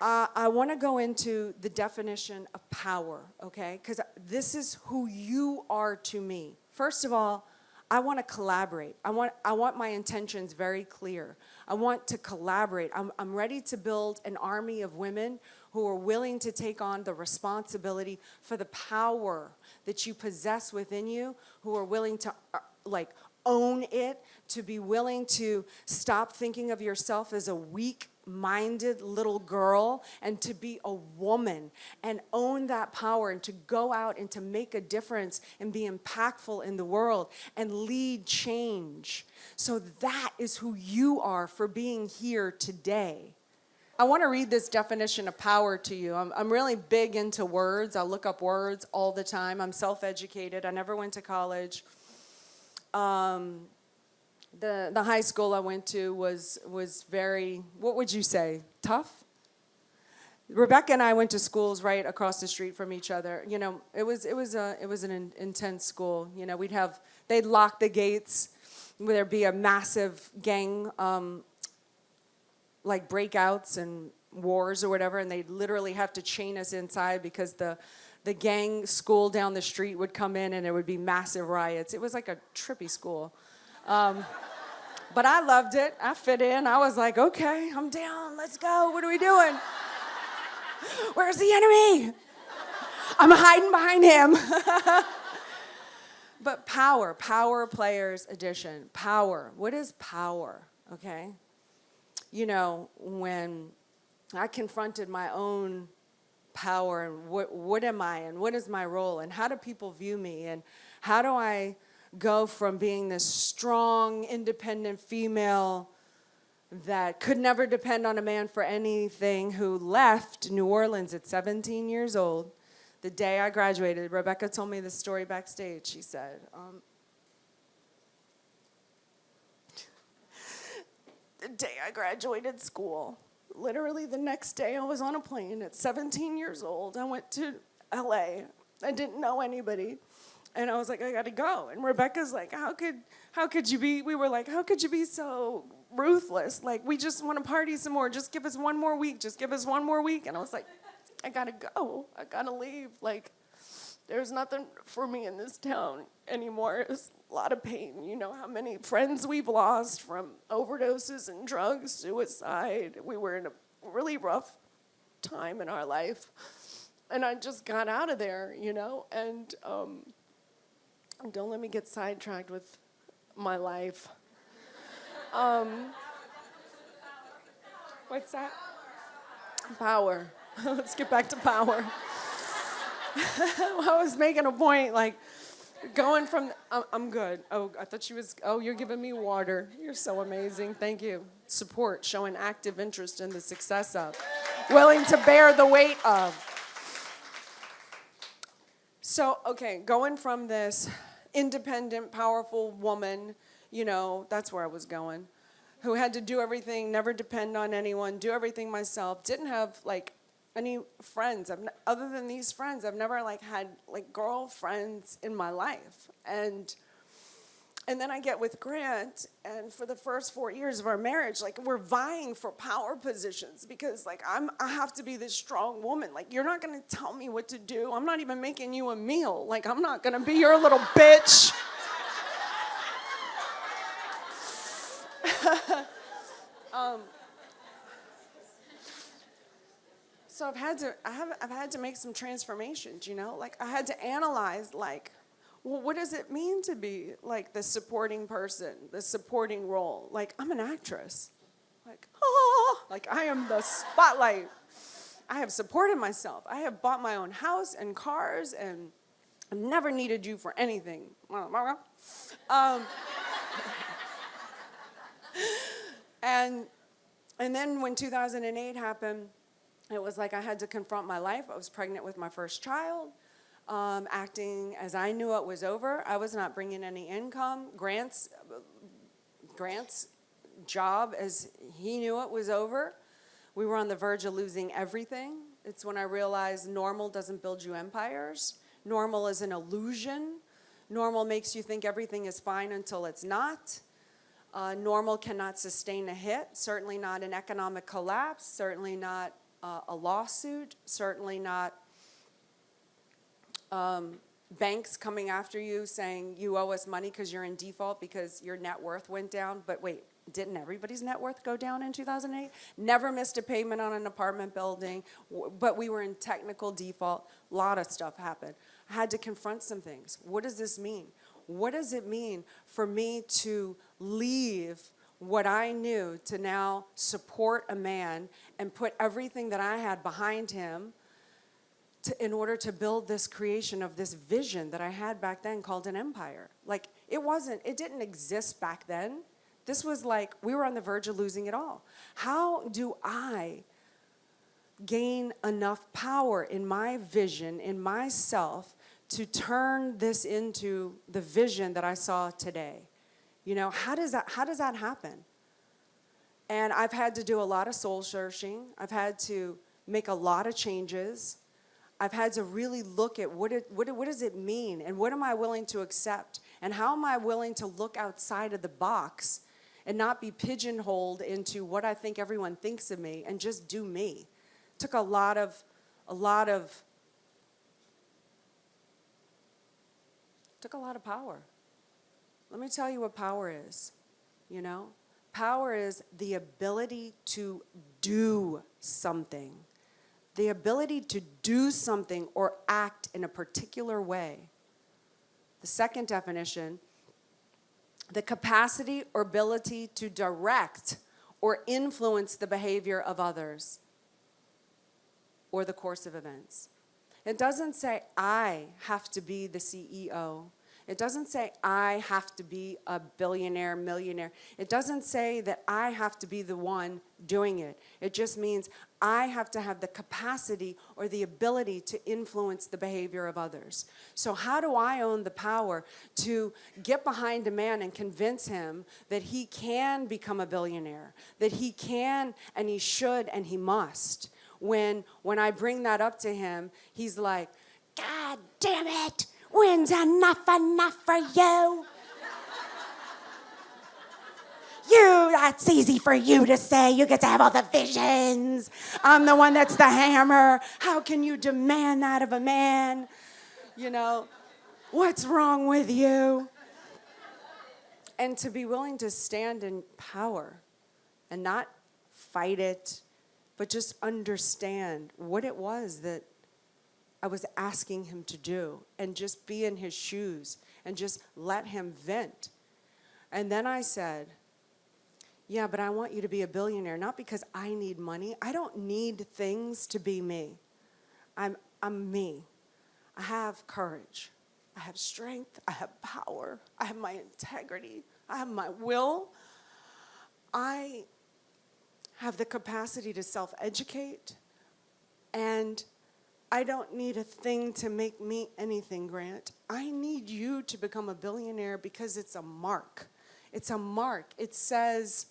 I want to go into the definition of power, okay? Because this is who you are to me. First of all, I want to collaborate. I want my intentions very clear. I want to collaborate. I'm ready to build an army of women who are willing to take on the responsibility for the power that you possess within you, who are willing to own it, to be willing to stop thinking of yourself as a weak-minded little girl and to be a woman and own that power and to go out and to make a difference and be impactful in the world and lead change. So that is who you are for being here today. I want to read this definition of power to you. I'm really big into words. I look up words all the time. I'm self-educated. I never went to college. The high school I went to was very, what would you say, tough? Rebecca and I went to schools right across the street from each other. You know, it was an intense school. You know, they'd lock the gates. There'd be a massive gang, like breakouts and wars or whatever, and they'd literally have to chain us inside because the gang school down the street would come in and there would be massive riots. It was like a trippy school. But I loved it. I fit in. I was like, okay, I'm down. Let's go. What are we doing? Where's the enemy? I'm hiding behind him. But power players edition. Power. What is power? Okay. You know, when I confronted my own power and what am I and what is my role and how do people view me and how do I go from being this strong, independent female that could never depend on a man for anything, who left New Orleans at 17 years old. The day I graduated, Rebecca told me this story backstage. She said, the day I graduated school, literally the next day I was on a plane at 17 years old. I went to LA. I didn't know anybody. And I was like, I got to go. And Rebecca's like, how could you be, we were like, how could you be so ruthless? Like, we just want to party some more. Just give us one more week. Just give us one more week. And I was like, I got to go. I got to leave. Like, there's nothing for me in this town anymore. It's a lot of pain. You know how many friends we've lost from overdoses and drugs, suicide. We were in a really rough time in our life. And I just got out of there, you know, and don't let me get sidetracked with my life. What's that? Power. Let's get back to power. I was making a point, like, going from, I'm good. Oh, I thought you're giving me water. You're so amazing. Thank you. Support, showing active interest in the success of, willing to bear the weight of. So, okay, going from this independent, powerful woman, you know, that's where I was going, who had to do everything, never depend on anyone, do everything myself, didn't have, like, any friends. Other than these friends, I've never, like, had, like, girlfriends in my life. And then I get with Grant, and for the first 4 years of our marriage, like, we're vying for power positions because, like, I have to be this strong woman. Like, you're not going to tell me what to do. I'm not even making you a meal. Like, I'm not going to be your little bitch. So I've had to make some transformations, you know? Like, I had to analyze, like, well, what does it mean to be, like, the supporting person, the supporting role? Like, I'm an actress. Like, like, I am the spotlight. I have supported myself. I have bought my own house and cars, and I've never needed you for anything. And then when 2008 happened, it was like I had to confront my life. I was pregnant with my first child. Acting as I knew it was over. I was not bringing any income. Grant's job as he knew it was over. We were on the verge of losing everything. It's when I realized normal doesn't build you empires. Normal is an illusion. Normal makes you think everything is fine until it's not. Normal cannot sustain a hit, certainly not an economic collapse, certainly not a lawsuit, certainly not banks coming after you saying you owe us money because you're in default because your net worth went down. But wait, didn't everybody's net worth go down in 2008? Never missed a payment on an apartment building, but we were in technical default. A lot of stuff happened. I had to confront some things. What does this mean? What does it mean for me to leave what I knew to now support a man and put everything that I had behind him in order to build this creation of this vision that I had back then called an empire? Like, it didn't exist back then. This was like, we were on the verge of losing it all. How do I gain enough power in my vision, in myself, to turn this into the vision that I saw today? You know, how does that happen? And I've had to do a lot of soul searching. I've had to make a lot of changes. I've had to really look at what does it mean, and what am I willing to accept, and how am I willing to look outside of the box and not be pigeonholed into what I think everyone thinks of me and just do me. Took a lot of power. Let me tell you what power is, you know? Power is the ability to do something. The ability to do something or act in a particular way. The second definition, the capacity or ability to direct or influence the behavior of others or the course of events. It doesn't say I have to be the CEO. It doesn't say I have to be a billionaire, millionaire. It doesn't say that I have to be the one doing it. It just means I have to have the capacity or the ability to influence the behavior of others. So how do I own the power to get behind a man and convince him that he can become a billionaire, that he can and he should and he must? When I bring that up to him, he's like, God damn it! When's enough for you? That's easy for you to say. You get to have all the visions. I'm the one that's the hammer. How can you demand that of a man? You know, what's wrong with you? And to be willing to stand in power and not fight it, but just understand what it was that I was asking him to do, and just be in his shoes and just let him vent. And then I said, yeah, but I want you to be a billionaire, not because I need money. I don't need things to be me. I'm me. I have courage. I have strength. I have power. I have my integrity. I have my will. I have the capacity to self-educate, and I don't need a thing to make me anything, Grant. I need you to become a billionaire because it's a mark. It's a mark. It says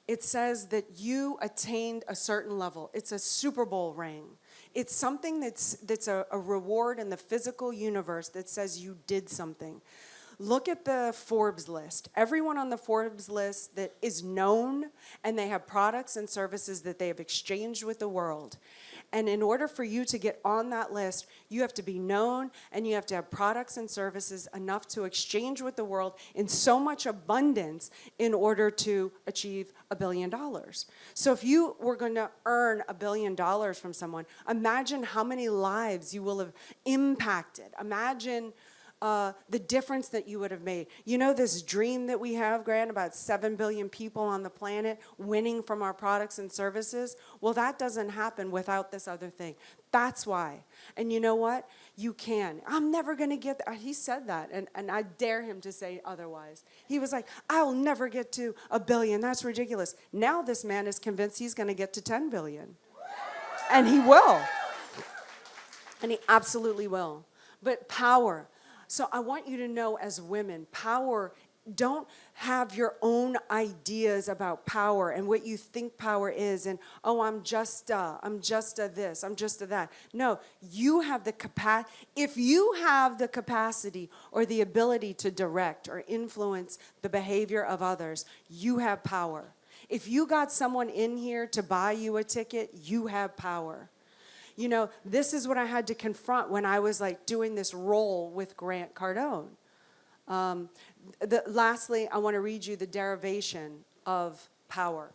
that you attained a certain level. It's a Super Bowl ring. It's something that's a reward in the physical universe that says you did something. Look at the Forbes list. Everyone on the Forbes list that is known, and they have products and services that they have exchanged with the world. And in order for you to get on that list, you have to be known, and you have to have products and services enough to exchange with the world in so much abundance in order to achieve $1 billion. So if you were going to earn $1 billion from someone, imagine how many lives you will have impacted. Imagine the difference that you would have made. You know this dream that we have, Grant, about 7 billion people on the planet winning from our products and services? Well, that doesn't happen without this other thing. That's why. And you know what? You can. I'm never going to get that. He said that, and I dare him to say otherwise. He was like, I'll never get to $1 billion. That's ridiculous. Now this man is convinced he's going to get to 10 billion. And he will. And he absolutely will. But power. So I want you to know, as women, power, don't have your own ideas about power and what you think power is, and, oh, I'm just a this, I'm just a that. No, you have the capacity. If you have the capacity or the ability to direct or influence the behavior of others, you have power. If you got someone in here to buy you a ticket, you have power. You know, this is what I had to confront when I was like doing this role with Grant Cardone. Lastly, I want to read you the derivation of power.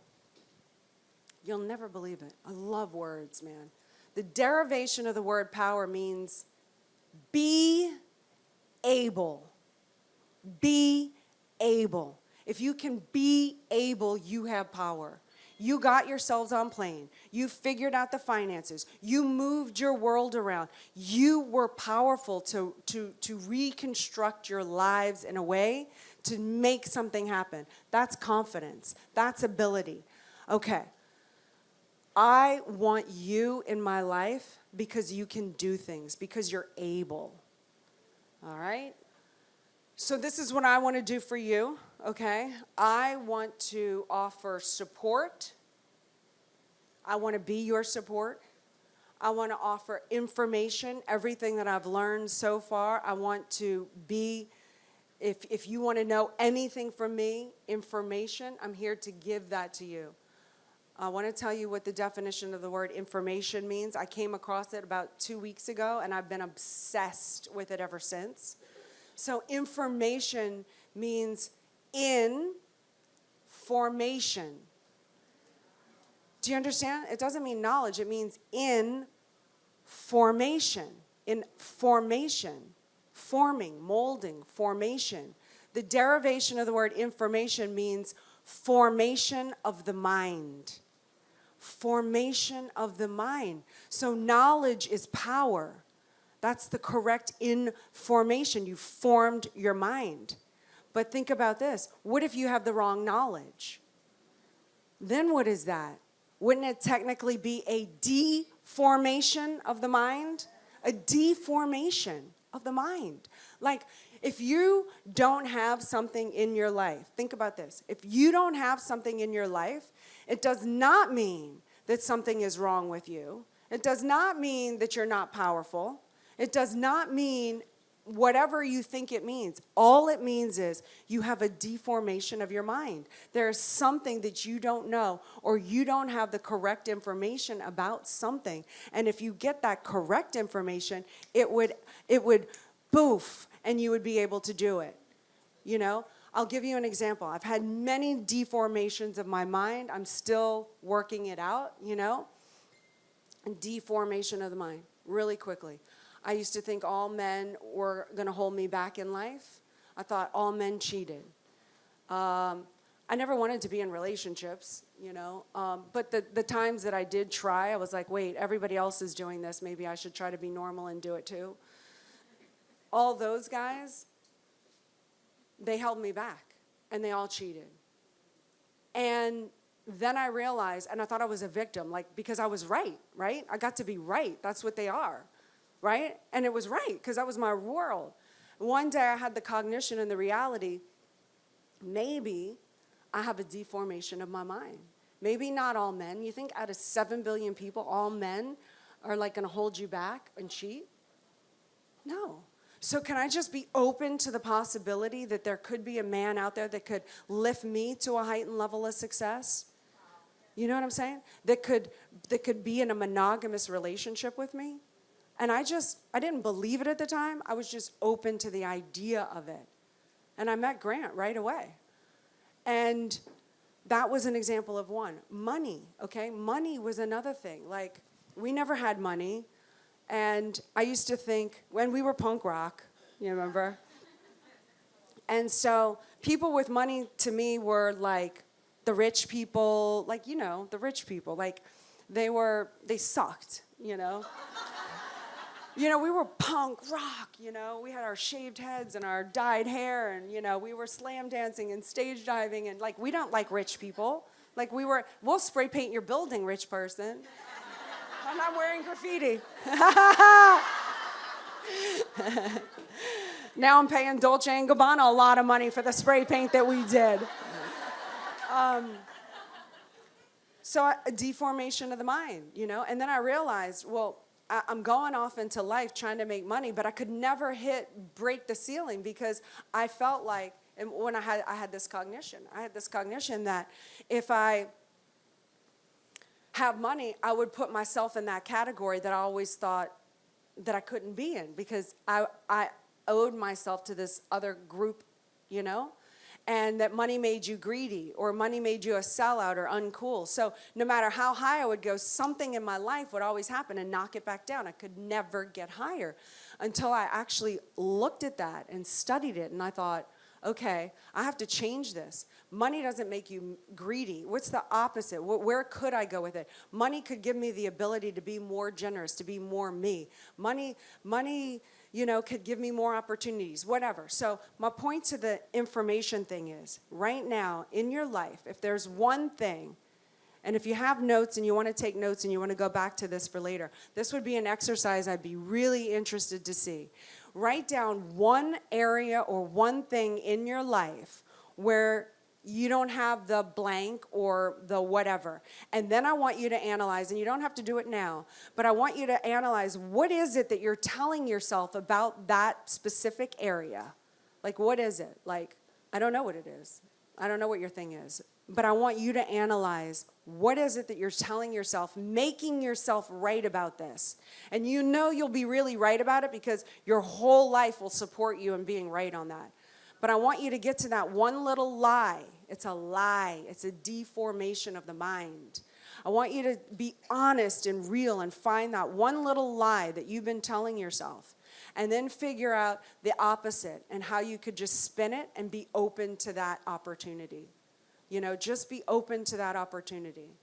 You'll never believe it. I love words, man. The derivation of the word power means be able. Be able. If you can be able, you have power. You got yourselves on plane. You figured out the finances. You moved your world around. You were powerful to reconstruct your lives in a way to make something happen. That's confidence. That's ability. Okay. I want you in my life because you can do things, because you're able. All right? So this is what I want to do for you, okay? I want to offer support. I want to be your support. I want to offer information, everything that I've learned so far. I want to be, if you want to know anything from me, information, I'm here to give that to you. I want to tell you what the definition of the word information means. I came across it about 2 weeks ago, and I've been obsessed with it ever since. So information means in formation. Do you understand? It doesn't mean knowledge. It means in formation. In formation. Forming, molding, formation. The derivation of the word information means formation of the mind. Formation of the mind. So knowledge is power. That's the correct information. You formed your mind. But think about this. What if you have the wrong knowledge? Then what is that? Wouldn't it technically be a deformation of the mind? A deformation of the mind. Like, if you don't have something in your life, think about this. If you don't have something in your life, it does not mean that something is wrong with you. It does not mean that you're not powerful. It does not mean whatever you think it means. All it means is you have a deformation of your mind. There is something that you don't know, or you don't have the correct information about something. And if you get that correct information, it would boof, and you would be able to do it. You know? I'll give you an example. I've had many deformations of my mind. I'm still working it out, you know? Deformation of the mind, really quickly. I used to think all men were going to hold me back in life. I thought all men cheated. I never wanted to be in relationships, you know. But the times that I did try, I was like, wait, everybody else is doing this. Maybe I should try to be normal and do it too. All those guys, they held me back, and they all cheated. And then I realized, and I thought I was a victim, like, because I was right? I got to be right. That's what they are. Right? And it was right, because that was my world. One day I had the cognition and the reality, maybe I have a deformation of my mind. Maybe not all men. You think out of 7 billion people, all men are like going to hold you back and cheat? No. So can I just be open to the possibility that there could be a man out there that could lift me to a heightened level of success? You know what I'm saying? That could be in a monogamous relationship with me? And I didn't believe it at the time. I was just open to the idea of it. And I met Grant right away. And that was an example of one. Money, okay? Money was another thing. Like, we never had money. And I used to think, when we were punk rock, you remember? And so people with money to me were like the rich people, like, you know, the rich people. Like, they sucked, you know? You know, we were punk rock, you know. We had our shaved heads and our dyed hair, and, you know, we were slam dancing and stage diving, and, like, we don't like rich people. Like, we'll spray paint your building, rich person. I'm not wearing graffiti. Now I'm paying Dolce & Gabbana a lot of money for the spray paint that we did. So a deformation of the mind, you know. And then I realized, well, I'm going off into life trying to make money, but I could never break the ceiling, because I felt like And when I had this cognition that if I have money, I would put myself in that category that I always thought that I couldn't be in, because I owed myself to this other group, you know? And that money made you greedy, or money made you a sellout or uncool. So no matter how high I would go, something in my life would always happen and knock it back down. I could never get higher until I actually looked at that and studied it. And I thought, okay, I have to change this. Money doesn't make you greedy. What's the opposite? Where could I go with it? Money could give me the ability to be more generous, to be more me. Money, you know, could give me more opportunities, whatever. So my point to the information thing is, right now in your life, if there's one thing, and if you have notes and you want to take notes and you want to go back to this for later, this would be an exercise I'd be really interested to see. Write down one area or one thing in your life where you don't have the blank or the whatever. And then I want you to analyze, and you don't have to do it now, but I want you to analyze, what is it that you're telling yourself about that specific area? Like, what is it? Like, I don't know what it is. I don't know what your thing is. But I want you to analyze, what is it that you're telling yourself, making yourself right about this? And you know you'll be really right about it because your whole life will support you in being right on that. But I want you to get to that one little lie. It's a lie. It's a deformation of the mind. I want you to be honest and real and find that one little lie that you've been telling yourself. And then figure out the opposite and how you could just spin it and be open to that opportunity. You know, just be open to that opportunity.